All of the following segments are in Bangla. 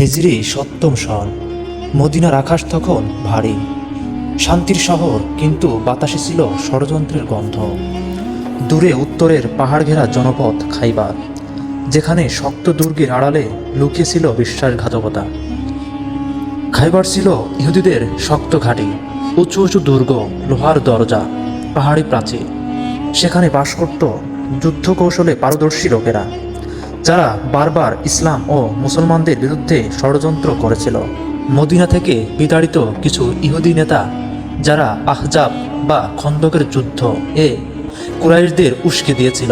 হিজরি ৭ম সন। মদিনার আকাশ তখন ভারী, শান্তির শহর, কিন্তু বাতাসে ছিল ষড়যন্ত্রের গন্ধ। দূরে উত্তরের পাহাড় ঘেরা জনপদ খাইবার, যেখানে শক্ত দুর্গের আড়ালে লুকিয়ে ছিল বিশ্বাসঘাতকতা। খাইবার ছিল ইহুদিদের শক্ত ঘাঁটি, উঁচু উঁচু দুর্গ, লোহার দরজা, পাহাড়ি প্রাচীর। সেখানে বাস করত যুদ্ধ কৌশলে পারদর্শী লোকেরা, যারা বারবার ইসলাম ও মুসলমানদের বিরুদ্ধে ষড়যন্ত্র করেছিল। মদিনা থেকে বিতাড়িত কিছু ইহুদি নেতা, যারা আহজাব বা খন্দকের যুদ্ধ এ কুরাইশদের উস্কে দিয়েছিল,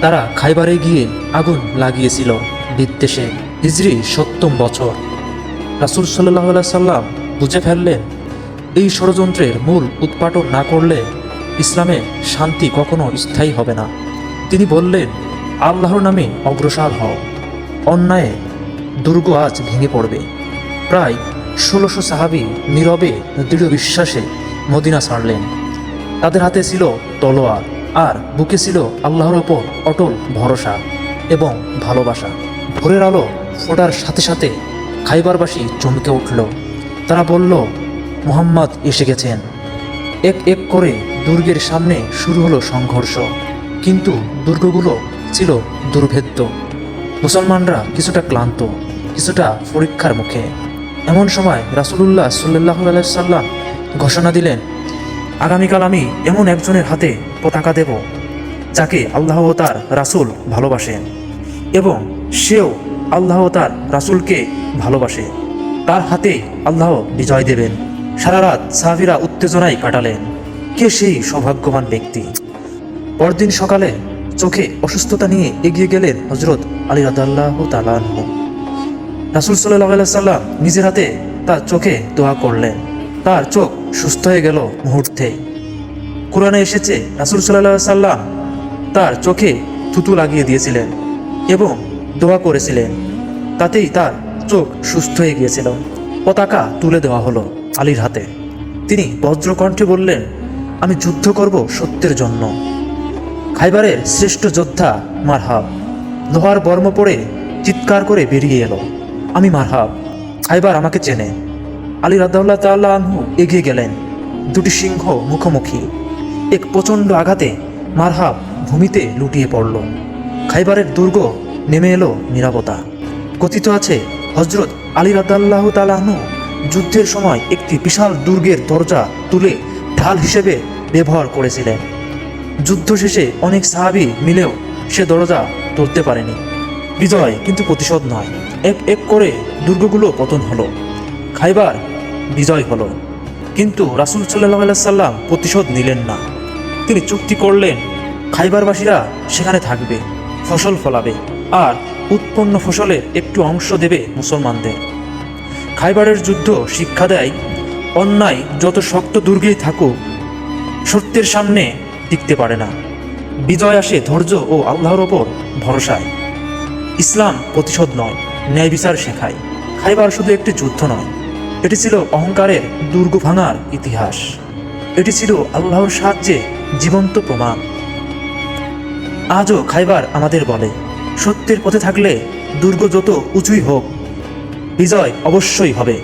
তারা খাইবারে গিয়ে আগুন লাগিয়েছিল বিদ্বেষে। হিজরি ৭ম বছর। রাসূল সাল্লাল্লাহু আলাইহি সাল্লাম বুঝে ফেললেন, এই ষড়যন্ত্রের মূল উৎপাটন না করলে ইসলামে শান্তি কখনো স্থায়ী হবে না। তিনি বললেন, আল্লাহর নামে অগ্রসর হও, অন্যায়ে দুর্গ আজ ভেঙে পড়বে। প্রায় ১৬০০ সাহাবী নীরবে দৃঢ় বিশ্বাসে মদিনা ছাড়লেন। তাদের হাতে ছিল তলোয়ার, আর বুকে ছিল আল্লাহর ওপর অটল ভরসা এবং ভালোবাসা। ভোরের আলো ফোটার সাথে সাথে খাইবারবাসী চমকে উঠল। তারা বলল, মুহাম্মদ এসে গেছেন। এক এক করে দুর্গের সামনে শুরু হলো সংঘর্ষ, কিন্তু দুর্গগুলো ছিল দুর্ভেদ্য। মুসলমানরা কিছুটা ক্লান্ত, কিছুটা পরীক্ষার মুখে। এমন সময় রাসূলুল্লাহ সাল্লাল্লাহু আলাইহি সাল্লাম ঘোষণা দিলেন, আগামীকাল আমি এমন একজনের হাতে পতাকা দেব, যাকে আল্লাহ ও তার রাসূল ভালোবাসেন, এবং সেও আল্লাহ ও তার রাসূলকে ভালোবাসে। তার হাতে আল্লাহ বিজয় দেবেন। সারা রাত সাহাবীরা উত্তেজনায় কাটালেন। কে সেই সৌভাগ্যবান ব্যক্তি? পরদিন সকালে চোখে অসুস্থতা নিয়ে এগিয়ে গেলেন হযরত আলী রাদিয়াল্লাহু তাআলা আনহু। রাসূল সাল্লাল্লাহু আলাইহি সাল্লাম নিজের হাতে তার চোখে দোয়া করলেন। তার চোখ সুস্থ হয়ে গেল মুহূর্তে। কুরআনে এসেছে, রাসূল সাল্লাল্লাহু আলাইহি সাল্লাম তার চোখে থুতু লাগিয়ে দিয়েছিলেন এবং দোয়া করেছিলেন, তাতেই তার চোখ সুস্থ হয়ে গিয়েছিল। পতাকা তুলে দেওয়া হলো আলীর হাতে। তিনি বজ্রকণ্ঠে বললেন, আমি যুদ্ধ করব সত্যের জন্য। খাইবারের শ্রেষ্ঠ যোদ্ধা মারহাব লোহার বর্ম পরে চিৎকার করে বেরিয়ে এলো, আমি মারহাব, খাইবার আমাকে চেনে। আলী রাদিয়াল্লাহু তাআলা আনহু এগিয়ে গেলেন। দুটি সিংহ মুখোমুখি। এক প্রচণ্ড আঘাতে মারহাব ভূমিতে লুটিয়ে পড়ল। খাইবারের দুর্গ নেমে এলো নীরবতা। কথিত আছে, হযরত আলী রাদিয়াল্লাহু তাআলা আনহু যুদ্ধের সময় একটি বিশাল দুর্গের দরজা তুলে ঢাল হিসেবে ব্যবহার করেছিলেন। যুদ্ধ শেষে অনেক সাহাবী মিলেও সে দরজা তুলতে পারেনি। বিজয় কিন্তু প্রতিশোধ নয়। এক এক করে দুর্গগুলো পতন হলো, খাইবার বিজয় হলো। কিন্তু রাসূল সাল্লাল্লাহু আলাইহি সাল্লাম প্রতিশোধ নিলেন না। তিনি চুক্তি করলেন, খাইবারবাসীরা সেখানে থাকবে, ফসল ফলাবে, আর উৎপন্ন ফসলের একটু অংশ দেবে মুসলমানদের। খাইবারের যুদ্ধ শিক্ষা দেয়, অন্যায় যত শক্ত দুর্গেই থাকুক, সত্যের সামনে টিকতে পারে না। বিজয় আসে ধৈর্য ও আল্লাহর ওপর ভরসায়। ইসলাম প্রতিশোধ নয়, ন্যায় বিচার শেখায়। খাইবার শুধু একটি যুদ্ধ নয়, এটি ছিল অহংকারের দুর্গ ভাঙার ইতিহাস। এটি ছিল আল্লাহর সাহায্যে জীবন্ত প্রমাণ। আজও খাইবার আমাদের বলে, সত্যের পথে থাকলে দুর্গ যত উঁচুই হোক, বিজয় অবশ্যই হবে।